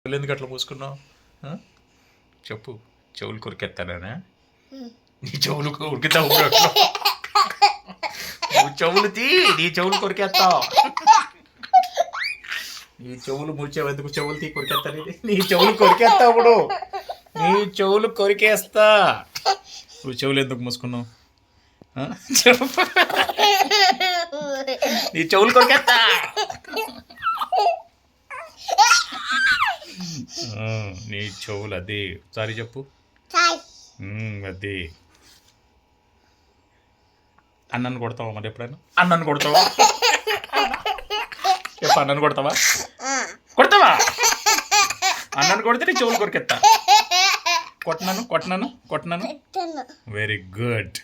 చెవులు ఎందుకు అట్లా మూసుకున్నావు? చెప్పు. చెవులు కొరికెత్తానా? నీ చెవులు కొరికితావు. నువ్వు చెవులు తీ, నీ చెవులు కొరికేస్తావు. నీ చెవులు మూర్చేందుకు చెవులు తీ కొరికేస్తాను. నీ చెవులు కొరికేస్తావు. ఇప్పుడు నీ చెవులు కొరికేస్తా. నువ్వు చెవులు ఎందుకు మూసుకున్నావు? నీ చెవులు కొరికేస్తా. నీ చెవులు అది సారీ చెప్పు. అది అన్నను కొడతావా? మరి ఎప్పుడైనా అన్నను కొడతావా? చెప్పు, అన్నను కొడతావా? కొడతావా? అన్నను కొడితే నీ చెవులు కొరికెత్తా. కొట్టనను. Very good.